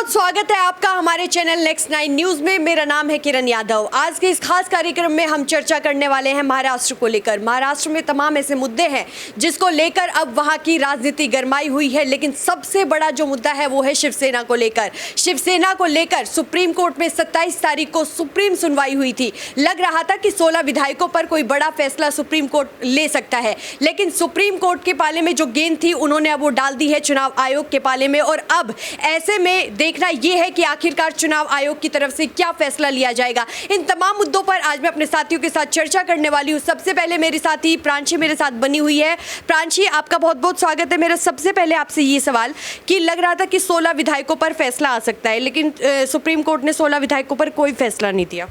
बहुत स्वागत है आपका हमारे चैनल नेक्स्ट 9 न्यूज में। मेरा नाम है किरण यादव। आज के इस खास कार्यक्रम में हम चर्चा करने वाले हैं महाराष्ट्र को लेकर। महाराष्ट्र में तमाम ऐसे मुद्दे हैं जिसको लेकर अब वहां की राजनीति गरमाई हुई है, लेकिन सबसे बड़ा जो मुद्दा है वो है शिवसेना को लेकर। शिवसेना को लेकर सुप्रीम कोर्ट में 27 तारीख को सुप्रीम सुनवाई हुई थी। लग रहा था कि 16 विधायकों पर कोई बड़ा फैसला सुप्रीम कोर्ट ले सकता है, लेकिन सुप्रीम कोर्ट के पाले में जो गेंद थी उन्होंने अब वो डाल दी है चुनाव आयोग के पाले में। और अब ऐसे में देखना यह है कि आखिरकार चुनाव आयोग की तरफ से क्या फैसला लिया जाएगा। इन तमाम मुद्दों पर आज मैं अपने साथियों के साथ चर्चा करने वाली हूं। सबसे पहले मेरे साथी प्रांशी मेरे साथ बनी हुई है। प्रांशी, आपका बहुत बहुत स्वागत है। मेरा सबसे पहले आपसे ये सवाल कि लग रहा था कि 16 विधायकों पर फैसला आ सकता है, लेकिन सुप्रीम कोर्ट ने 16 विधायकों पर कोई फैसला नहीं दिया।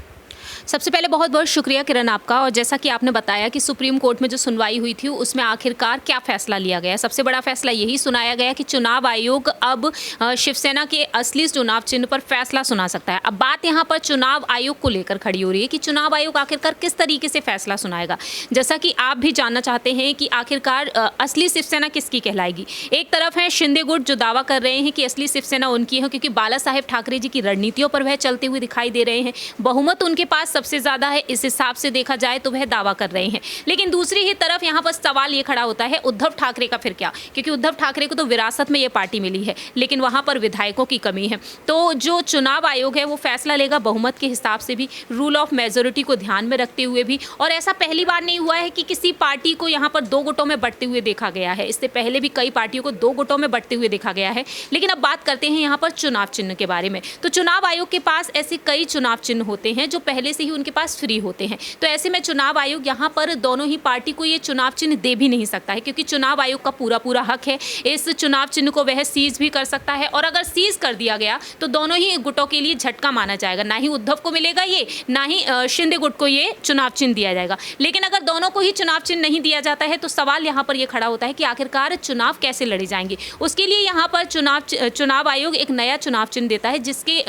सबसे पहले बहुत बहुत शुक्रिया किरण आपका। और जैसा कि आपने बताया कि सुप्रीम कोर्ट में जो सुनवाई हुई थी उसमें आखिरकार क्या फैसला लिया गया। सबसे बड़ा फैसला यही सुनाया गया कि चुनाव आयोग अब शिवसेना के असली चुनाव चिन्ह पर फैसला सुना सकता है। अब बात यहाँ पर चुनाव आयोग को लेकर खड़ी हो रही है कि चुनाव आयोग आखिरकार किस तरीके से फैसला सुनाएगा। जैसा कि आप भी जानना चाहते हैं कि आखिरकार असली शिवसेना किसकी कहलाएगी। एक तरफ है शिंदे गुट जो दावा कर रहे हैं कि असली शिवसेना उनकी है, क्योंकि बाला साहेब ठाकरे जी की रणनीतियों पर वह चलते हुए दिखाई दे रहे हैं। बहुमत उनके पास सबसे ज्यादा है, इस हिसाब से देखा जाए तो वह दावा कर रहे हैं। लेकिन दूसरी ही तरफ यहाँ पर सवाल ये खड़ा होता है उद्धव ठाकरे का फिर क्या, क्योंकि उद्धव ठाकरे को तो विरासत में ये पार्टी मिली है, लेकिन वहां पर विधायकों की कमी है। तो जो चुनाव आयोग है वो फैसला लेगा बहुमत के हिसाब से भी, रूल ऑफ मेजोरिटी को ध्यान में रखते हुए भी। और ऐसा पहली बार नहीं हुआ है कि किसी पार्टी को यहाँ पर 2 गुटों में बंटते हुए देखा गया है। इससे पहले भी कई पार्टियों को 2 गुटों में बंटते हुए देखा गया है। लेकिन अब बात करते हैं यहाँ पर चुनाव चिन्ह के बारे में। तो चुनाव आयोग के पास ऐसे कई चुनाव चिन्ह होते हैं जो पहले से ही उनके पास फ्री होते हैं। तो ऐसे में चुनाव आयोग यहाँ पर दोनों ही पार्टी को ये चुनाव चिन्ह दे भी नहीं सकता है, क्योंकि चुनाव आयोग का पूरा हक है। इस चुनाव चिन्ह को वह सीज भी कर सकता है, और अगर सीज कर दिया गया तो दोनों ही गुटों के लिए झटका माना जाएगा। ना ही उद्धव को मिलेगा ये, ना ही शिंदे गुट को ये चुनाव चिन्ह दिया जाएगा। लेकिन अगर दोनों को ही चुनाव चिन्ह नहीं दिया जाता है तो सवाल यहाँ पर यह खड़ा होता है कि आखिरकार चुनाव कैसे लड़े जाएंगे। उसके लिए यहाँ पर चुनाव आयोग एक नया चुनाव चिन्ह देता है, जिसके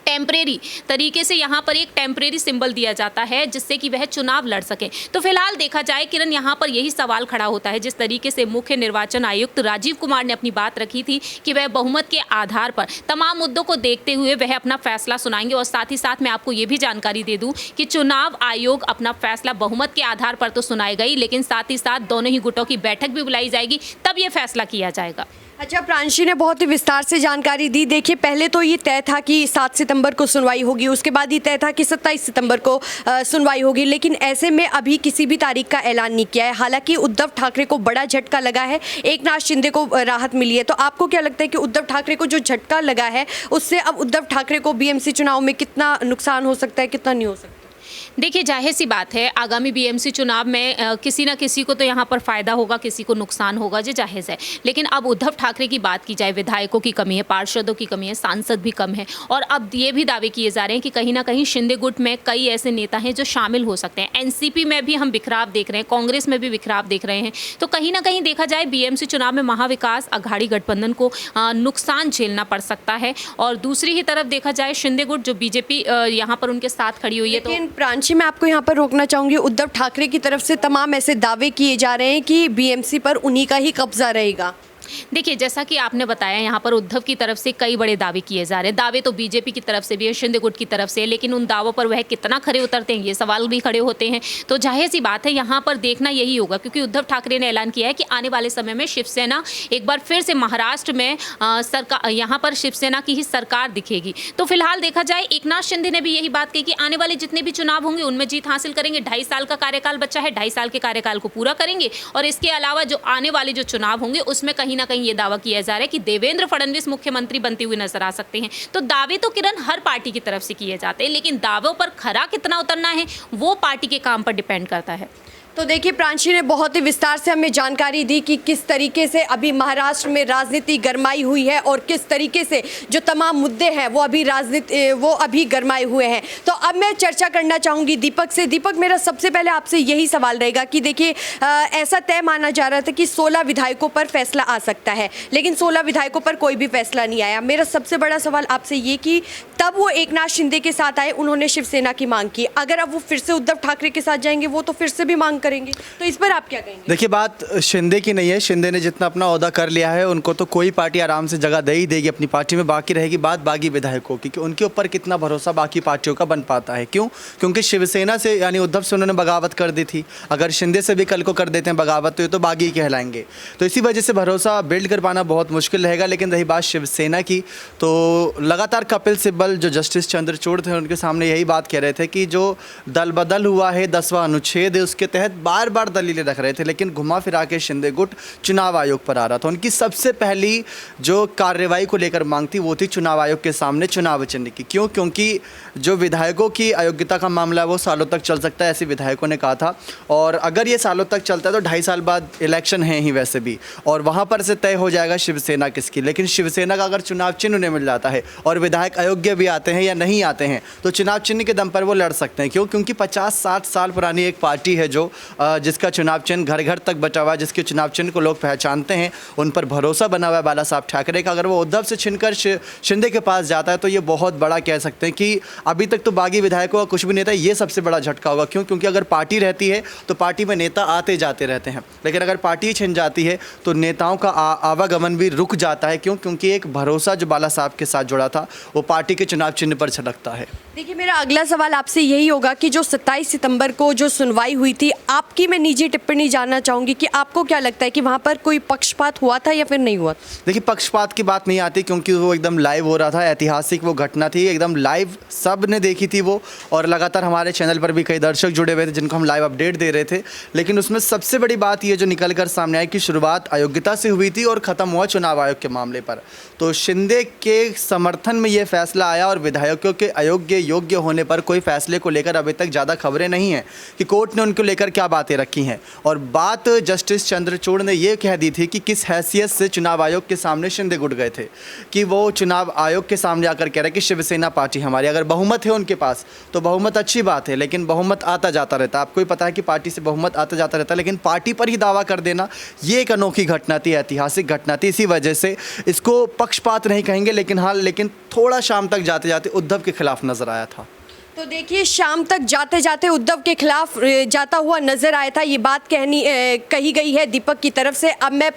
टेम्परेरी तरीके से यहाँ पर एक टेम्परेरी सिंबल दिया जाता है, जिससे कि वह चुनाव लड़ सके। तो फिलहाल देखा जाए किरण, यहाँ पर यही सवाल खड़ा होता है। जिस तरीके से मुख्य निर्वाचन आयुक्त राजीव कुमार ने अपनी बात रखी थी कि वह बहुमत के आधार पर तमाम मुद्दों को देखते हुए वह अपना फैसला सुनाएंगे। और साथ ही साथ मैं आपको ये भी जानकारी दे दूं कि चुनाव आयोग अपना फैसला बहुमत के आधार पर तो सुनाएगा ही, लेकिन साथ ही साथ दोनों ही गुटों की बैठक भी बुलाई जाएगी, तब यह फैसला किया जाएगा। अच्छा, प्रांशी ने बहुत ही विस्तार से जानकारी दी। देखिए, पहले तो ये तय था कि 7 सितंबर को सुनवाई होगी, उसके बाद ये तय था कि 27 सितंबर को सुनवाई होगी, लेकिन ऐसे में अभी किसी भी तारीख का ऐलान नहीं किया है। हालांकि उद्धव ठाकरे को बड़ा झटका लगा है, एकनाथ शिंदे को राहत मिली है। तो आपको क्या लगता है कि उद्धव ठाकरे को जो झटका लगा है उससे अब उद्धव ठाकरे को बीएमसी चुनाव में कितना नुकसान हो सकता है, कितना नहीं हो सकता? देखिए, जाहिर सी बात है आगामी बीएमसी चुनाव में किसी ना किसी को तो यहाँ पर फायदा होगा, किसी को नुकसान होगा, ये जायज़ है। लेकिन अब उद्धव ठाकरे की बात की जाए, विधायकों की कमी है, पार्षदों की कमी है, सांसद भी कम है, और अब ये भी दावे किए जा रहे हैं कि कहीं ना कहीं शिंदे गुट में कई ऐसे नेता हैं जो शामिल हो सकते हैं। एनसीपी में भी हम बिखराव देख रहे हैं, कांग्रेस में भी बिखराव देख रहे हैं। तो कहीं ना कहीं देखा जाए बीएमसी चुनाव में महाविकास अघाड़ी गठबंधन को नुकसान झेलना पड़ सकता है। और दूसरी ही तरफ देखा जाए शिंदे गुट जो बीजेपी यहाँ पर उनके साथ खड़ी हुई है। तो प्रांशी, मैं आपको यहाँ पर रोकना चाहूंगी। उद्धव ठाकरे की तरफ से तमाम ऐसे दावे किए जा रहे हैं कि बीएमसी पर उन्हीं का ही कब्जा रहेगा। देखिए, जैसा कि आपने बताया, यहाँ पर उद्धव की तरफ से कई बड़े दावे किए जा रहे हैं। दावे तो बीजेपी की तरफ से भी है, शिंदे गुट की तरफ से, लेकिन उन दावों पर वह कितना खरे उतरते हैं ये सवाल भी खड़े होते हैं। तो जाहिर सी बात है यहाँ पर देखना यही होगा, क्योंकि उद्धव ठाकरे ने ऐलान किया है कि आने वाले समय में शिवसेना एक बार फिर से महाराष्ट्र में सरकार, यहाँ पर शिवसेना की ही सरकार दिखेगी। तो फिलहाल देखा जाए एकनाथ शिंदे ने भी यही बात कही कि आने वाले जितने भी चुनाव होंगे उनमें जीत हासिल करेंगे। 2.5 साल का कार्यकाल बचा है, 2.5 साल के कार्यकाल को पूरा करेंगे, और इसके अलावा जो आने वाले जो चुनाव होंगे उसमें कहीं ना कहीं ये दावा किया जा रहा है कि देवेंद्र फडणवीस मुख्यमंत्री बनते हुए नजर आ सकते हैं। तो दावे तो किरण हर पार्टी की तरफ से किए जाते हैं, लेकिन दावों पर खरा कितना उतरना है वो पार्टी के काम पर डिपेंड करता है। तो देखिए, प्रांशी ने बहुत ही विस्तार से हमें जानकारी दी कि किस तरीके से अभी महाराष्ट्र में राजनीति गरमाई हुई है और किस तरीके से जो तमाम मुद्दे हैं वो अभी गरमाए हुए हैं। तो अब मैं चर्चा करना चाहूँगी दीपक से। दीपक, मेरा सबसे पहले आपसे यही सवाल रहेगा कि देखिए, ऐसा तय माना जा रहा था कि 16 विधायकों पर फैसला आ सकता है, लेकिन 16 विधायकों पर कोई भी फैसला नहीं आया। मेरा सबसे बड़ा सवाल आपसे ये कि तब वो एकनाथ शिंदे के साथ आए, उन्होंने शिवसेना की मांग की। अगर अब वो फिर से उद्धव ठाकरे के साथ जाएंगे, वो तो फिर से भी मांग मांग करेंगे, तो इस पर आप क्या कहेंगे? देखिए, बात शिंदे की नहीं है। शिंदे ने जितना अपना ओहदा कर लिया है, उनको तो कोई पार्टी आराम से जगह दे ही देगी अपनी पार्टी में। बाकी रहेगी बात बागी विधायकों की कि उनके ऊपर कितना भरोसा बाकी पार्टियों का बन पाता है। क्यों? क्योंकि शिवसेना से यानी उद्धव से उन्होंने बगावत कर दी थी। अगर शिंदे से भी कल को कर देते हैं बगावत, तो ये तो बागी कहलाएंगे। तो इसी वजह से भरोसा बिल्ड कर पाना बहुत मुश्किल रहेगा। लेकिन रही बात शिवसेना की, तो लगातार कपिल सिब्बल जो जस्टिस चंद्रचूड़ थे, उनके सामने यही बात कह रहे थे कि जो दल बदल हुआ है, 10वां अनुच्छेद है, उसके तहत बार बार दलीलें रख रहे थे। लेकिन घुमा फिरा के शिंदे गुट चुनाव आयोग पर आ रहा था। उनकी सबसे पहली जो कार्रवाई को लेकर मांग थी, वो थी चुनाव आयोग के सामने चुनाव चिन्ह की। क्यों? क्योंकि जो विधायकों की अयोग्यता का मामला है वो सालों तक चल सकता है, ऐसे विधायकों ने कहा था। और अगर ये सालों तक चलता है तो 2.5 साल बाद इलेक्शन है ही वैसे भी, और वहाँ पर से तय हो जाएगा शिवसेना किसकी। लेकिन शिवसेना का अगर चुनाव चिन्ह उन्हें मिल जाता है और विधायक अयोग्य भी आते हैं या नहीं आते हैं, तो चुनाव चिन्ह के दम पर वो लड़ सकते हैं। क्यों? क्योंकि 50-60 साल पुरानी एक पार्टी है जो जिसका चुनाव चिन्ह घर घर तक बचा हुआ है, जिसके चुनाव चिन्ह को लोग पहचानते हैं, उन पर भरोसा बना हुआ है बाला साहब ठाकरे का। अगर वो उद्धव से छिनकर शिंदे के पास जाता है तो ये बहुत बड़ा कह सकते हैं कि अभी तक तो बागी विधायकों का कुछ भी नहीं था, ये सबसे बड़ा झटका होगा। क्यों? क्योंकि अगर पार्टी रहती है तो पार्टी में नेता आते जाते रहते हैं, लेकिन अगर पार्टी छिन जाती है तो नेताओं का आवागमन भी रुक जाता है। क्यों? क्योंकि एक भरोसा जो बाला साहब के साथ जुड़ा था वो पार्टी के चुनाव चिन्ह पर छलकता है। देखिए, मेरा अगला सवाल आपसे यही होगा कि जो 27 सितंबर को जो सुनवाई हुई थी, आपकी मैं निजी टिप्पणी जानना चाहूँगी कि आपको क्या लगता है कि वहाँ पर कोई पक्षपात हुआ था या फिर नहीं हुआ? देखिए, पक्षपात की बात नहीं आती क्योंकि वो एकदम लाइव हो रहा था। ऐतिहासिक वो घटना थी, एकदम लाइव सब ने देखी थी वो, और लगातार हमारे चैनल पर भी कई दर्शक जुड़े हुए थे जिनको हम लाइव अपडेट दे रहे थे। लेकिन उसमें सबसे बड़ी बात ये जो निकल कर सामने आई कि शुरुआत अयोग्यता से हुई थी और ख़त्म हुआ चुनाव आयोग के मामले पर। तो शिंदे के समर्थन में ये फैसला आया और विधायकों के अयोग्य योग्य होने पर कोई फैसले को लेकर अभी तक ज़्यादा खबरें नहीं हैं कि कोर्ट ने उनको लेकर क्या बातें रखी हैं। और बात जस्टिस चंद्रचूड़ ने ये कह दी थी कि किस हैसियत से चुनाव आयोग के सामने शिंदे गुट गए थे, कि वो चुनाव आयोग के सामने आकर कह रहे कि शिवसेना पार्टी हमारी, अगर बहुमत है उनके पास तो बहुमत अच्छी बात है, लेकिन बहुमत आता जाता रहता है। आपको भी पता है कि पार्टी से बहुमत आता जाता रहता है, लेकिन पार्टी पर ही दावा कर देना ये एक अनोखी घटना थी, ऐतिहासिक घटना थी। इसी वजह से इसको पक्षपात नहीं कहेंगे, लेकिन थोड़ा शाम तक जाते जाते उद्धव के खिलाफ नजर आया था। तो देखिए, शाम तक जाते जाते उद्धव के खिलाफ जाता हुआ नजर आया था, ये बात कही गई है दीपक की तरफ से। अब मैं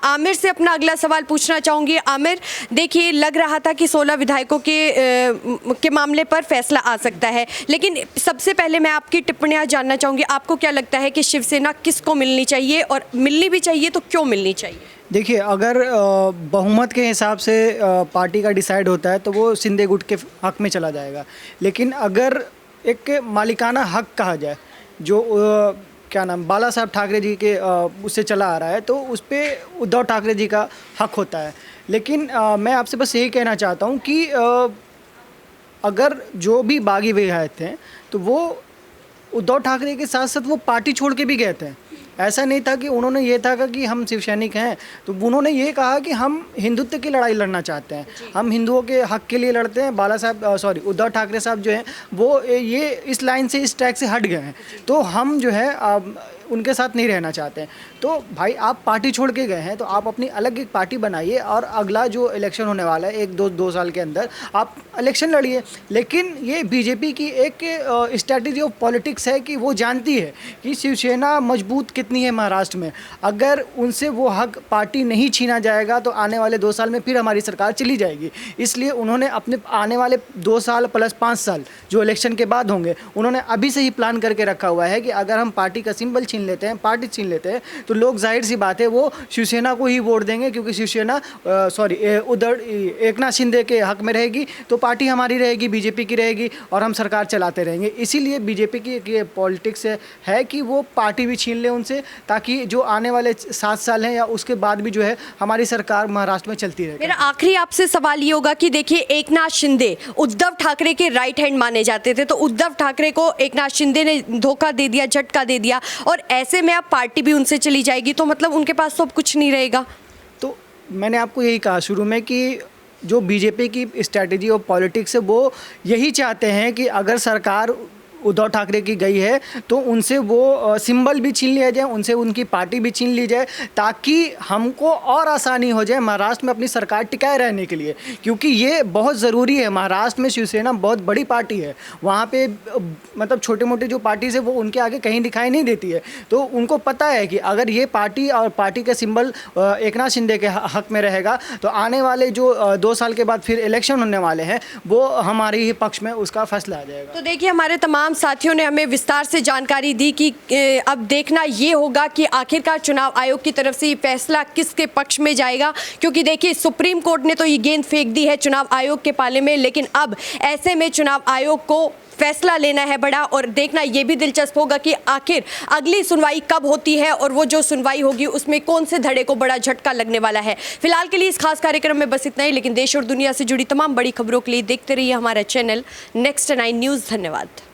आमिर से अपना अगला सवाल पूछना चाहूँगी। आमिर, देखिए, लग रहा था कि 16 विधायकों के मामले पर फैसला आ सकता है, लेकिन सबसे पहले मैं आपकी टिप्पणियाँ जानना चाहूँगी। आपको क्या लगता है कि शिवसेना किसको मिलनी चाहिए, और मिलनी भी चाहिए तो क्यों मिलनी चाहिए? देखिए, अगर बहुमत के हिसाब से पार्टी का डिसाइड होता है तो वो शिंदे गुट के हक में चला जाएगा। लेकिन अगर एक मालिकाना हक कहा जाए, जो क्या नाम बाला साहब ठाकरे जी के उससे चला आ रहा है, तो उस पर उद्धव ठाकरे जी का हक होता है। लेकिन मैं आपसे बस यही कहना चाहता हूँ कि अगर जो भी बागी विधायक थे तो वो उद्धव ठाकरे के साथ साथ वो पार्टी छोड़ के भी गए थे। ऐसा नहीं था कि उन्होंने ये था कि हम शिव सैनिक हैं, तो उन्होंने ये कहा कि हम हिंदुत्व की लड़ाई लड़ना चाहते हैं, हम हिंदुओं के हक के लिए लड़ते हैं। उद्धव ठाकरे साहब जो हैं वो ये इस लाइन से, इस ट्रैक से हट गए हैं, तो हम जो है उनके साथ नहीं रहना चाहते हैं। तो भाई, आप पार्टी छोड़ के गए हैं तो आप अपनी अलग एक पार्टी बनाइए, और अगला जो इलेक्शन होने वाला है 1-2 साल के अंदर आप इलेक्शन लड़िए। लेकिन ये बीजेपी की एक स्ट्रैटेजी ऑफ पॉलिटिक्स है कि वो जानती है कि शिवसेना मजबूत कितनी है महाराष्ट्र में। अगर उनसे वो हक पार्टी नहीं छीना जाएगा तो आने वाले 2 साल में फिर हमारी सरकार चली जाएगी। इसलिए उन्होंने अपने आने वाले 2 साल प्लस 5 साल जो इलेक्शन के बाद होंगे, उन्होंने अभी से ही प्लान करके रखा हुआ है कि अगर हम पार्टी का सिंबल छीन लेते हैं, पार्टी छीन लेते हैं, तो लोग जाहिर सी बात है वो शिवसेना को ही वोट देंगे, क्योंकि शिवसेना उधर एकनाथ शिंदे के हक में रहेगी तो पार्टी हमारी रहेगी, बीजेपी की रहेगी, और हम सरकार चलाते रहेंगे। इसीलिए बीजेपी की पॉलिटिक्स है कि वो पार्टी भी छीन ले उनसे, ताकि जो आने वाले 7 साल हैं या उसके बाद भी जो है हमारी सरकार महाराष्ट्र में चलती रहे। मेरा आखिरी आपसे सवाल ये होगा कि देखिए, एकनाथ शिंदे उद्धव ठाकरे के राइट हैंड माने जाते थे, तो उद्धव ठाकरे को एकनाथ शिंदे ने धोखा दे दिया, झटका दे दिया, और ऐसे में अब पार्टी भी उनसे चली जाएगी, तो मतलब उनके पास तो अब कुछ नहीं रहेगा। तो मैंने आपको यही कहा शुरू में कि जो बीजेपी की स्ट्रैटेजी और पॉलिटिक्स है वो यही चाहते हैं कि अगर सरकार उद्धव ठाकरे की गई है तो उनसे वो सिंबल भी छीन लिया जाए, उनसे उनकी पार्टी भी छीन ली जाए, ताकि हमको और आसानी हो जाए महाराष्ट्र में अपनी सरकार टिकाए रहने के लिए, क्योंकि ये बहुत ज़रूरी है। महाराष्ट्र में शिवसेना बहुत बड़ी पार्टी है, वहाँ पे मतलब छोटे मोटे जो पार्टीज है वो उनके आगे कहीं दिखाई नहीं देती है। तो उनको पता है कि अगर ये पार्टी और पार्टी का सिंबल एकनाथ शिंदे के हक में रहेगा तो आने वाले जो 2 साल के बाद फिर इलेक्शन होने वाले हैं वो हमारे ही पक्ष में उसका फैसला आ जाएगा। तो देखिए, हमारे तमाम साथियों ने हमें विस्तार से जानकारी दी कि अब देखना ये होगा कि आखिरकार चुनाव आयोग की तरफ से ये फैसला किसके पक्ष में जाएगा, क्योंकि देखिए सुप्रीम कोर्ट ने तो ये गेंद फेंक दी है चुनाव आयोग के पाले में, लेकिन अब ऐसे में चुनाव आयोग को फैसला लेना है बड़ा, और देखना ये भी दिलचस्प होगा कि आखिर अगली सुनवाई कब होती है और वो जो सुनवाई होगी उसमें कौन से धड़े को बड़ा झटका लगने वाला है। फिलहाल के लिए इस खास कार्यक्रम में बस इतना ही, लेकिन देश और दुनिया से जुड़ी तमाम बड़ी खबरों के लिए देखते रहिए हमारा चैनल नेक्स्ट 9 न्यूज़। धन्यवाद।